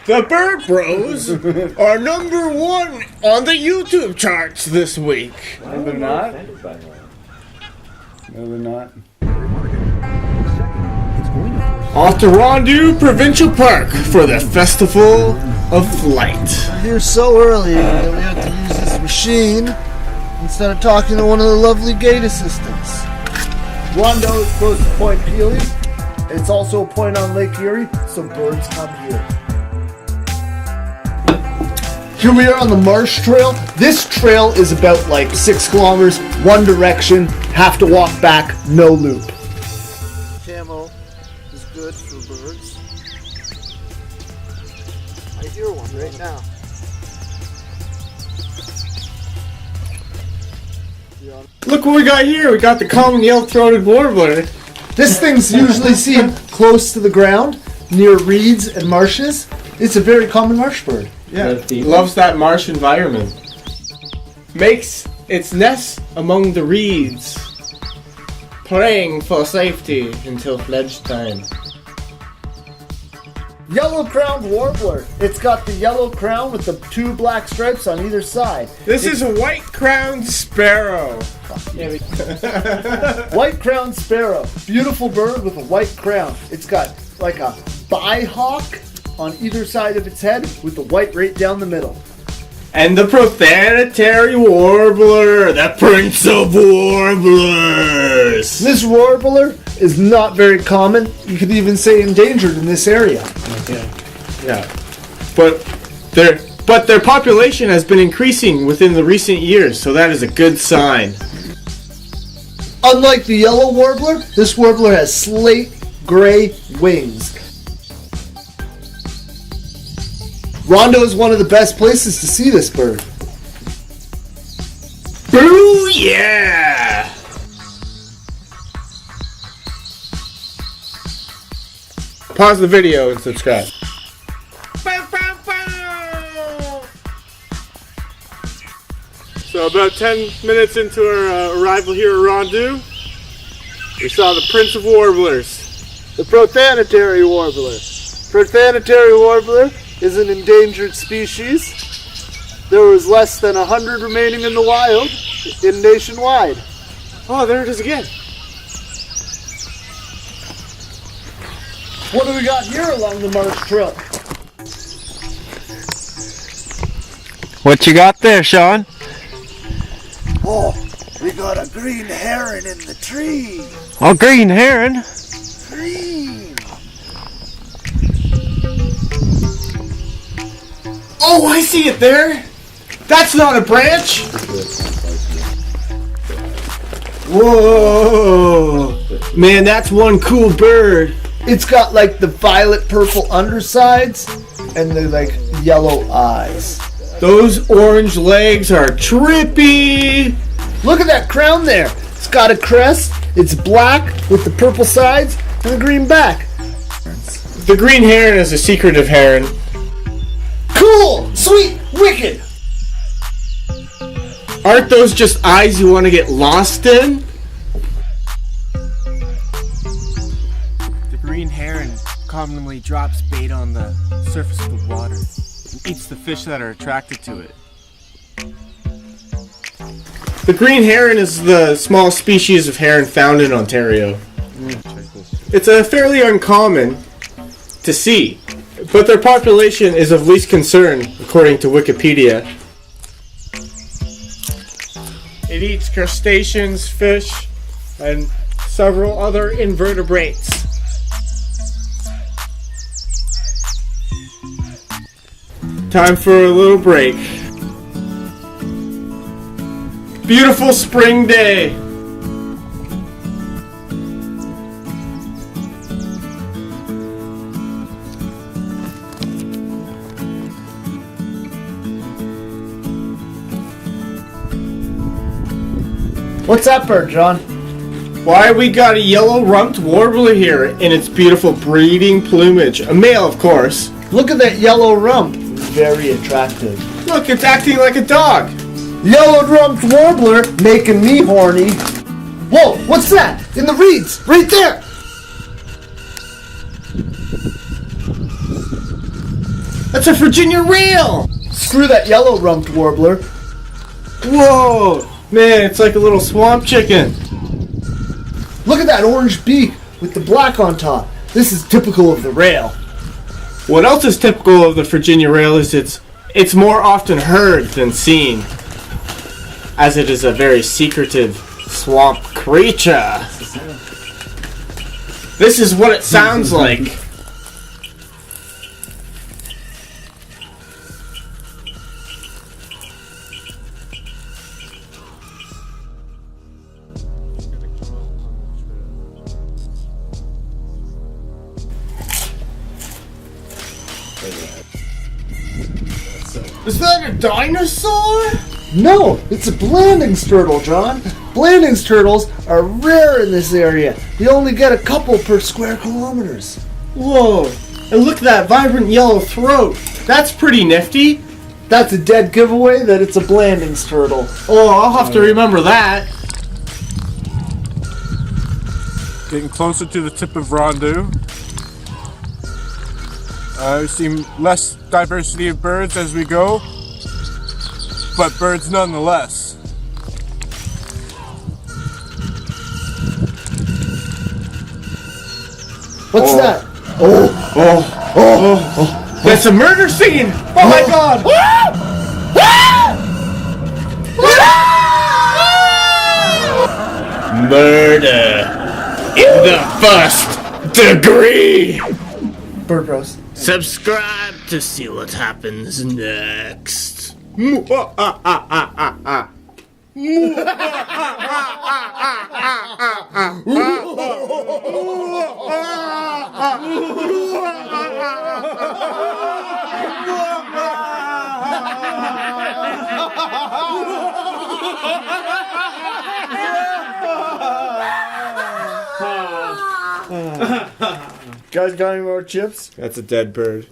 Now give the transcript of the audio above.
The Bird Bros are #1 on the YouTube charts this week. No, they're not. No, they're not. Off to Rondeau Provincial Park for the Festival of Flight. We're here so early that we have to use this machine instead of talking to one of the lovely gate assistants. Rondeau is close to Point Peely. It's also a point on Lake Erie, so birds come here. Here we are on the Marsh Trail. This trail is about like 6 kilometers, one direction, have to walk back, no loop. Camo is good for birds. I hear one right now. Look what we got here. We got the common yellow-throated warbler. This thing's usually seen close to the ground, near reeds and marshes. It's a very common marsh bird. Yeah, loves that marsh environment. Makes its nest among the reeds, praying for safety until fledge time. Yellow-crowned warbler. It's got the yellow crown with the 2 black stripes on either side. This is a white-crowned sparrow. White-crowned sparrow. Beautiful bird with a white crown. It's got like a bihawk on either side of its head with the white right down the middle. And the profanatory warbler, the prince of warblers. This warbler is not very common. You could even say endangered in this area. Yeah. But their population has been increasing within the recent years, so that is a good sign. Unlike the yellow warbler, this warbler has slate gray wings. Rondeau is one of the best places to see this bird. Boo yeah! Pause the video and subscribe. So about 10 minutes into our arrival here at Rondeau, we saw the Prince of Warblers. The profanatory warbler. Profanatory warbler is an endangered species. There was less than 100 remaining in the wild nationwide. Oh, there it is again. What do we got here along the Marsh Trail? What you got there, Sean? Oh, we got a green heron in the tree. Oh, green heron. Green. Oh, I see it there. That's not a branch. Whoa. Man, that's one cool bird. It's got like the violet purple undersides and the like yellow eyes. Those orange legs are trippy. Look at that crown there. It's got a crest. It's black with the purple sides and the green back. The green heron is a secretive heron. Cool! Sweet! Wicked! Aren't those just eyes you want to get lost in? The green heron commonly drops bait on the surface of the water and eats the fish that are attracted to it. The green heron is the small species of heron found in Ontario. It's a fairly uncommon to see, but their population is of least concern, according to Wikipedia. It eats crustaceans, fish, and several other invertebrates. Time for a little break. Beautiful spring day. What's that bird, John? Why, we got a yellow-rumped warbler here in its beautiful breeding plumage. A male, of course. Look at that yellow rump. Very attractive. Look, it's acting like a dog. Yellow-rumped warbler making me horny. Whoa, what's that? In the reeds, right there. That's a Virginia rail! Screw that yellow-rumped warbler. Whoa! Man, it's like a little swamp chicken. Look at that orange beak with the black on top. This is typical of the rail. What else is typical of the Virginia rail is it's more often heard than seen, as it is a very secretive swamp creature. This is what it sounds like. Is that a dinosaur? No, it's a Blanding's turtle, John. Blanding's turtles are rare in this area. You only get a couple per square kilometers. Whoa, and look at that vibrant yellow throat. That's pretty nifty. That's a dead giveaway that it's a Blanding's turtle. Oh, I'll have to remember that. Getting closer to the tip of Rondeau. We see less diversity of birds as we go, but birds nonetheless. What's that? That's a murder scene! Oh my god! Murder in the first degree! Bird Bros. Subscribe to see what happens next. Guys got any more chips? That's a dead bird.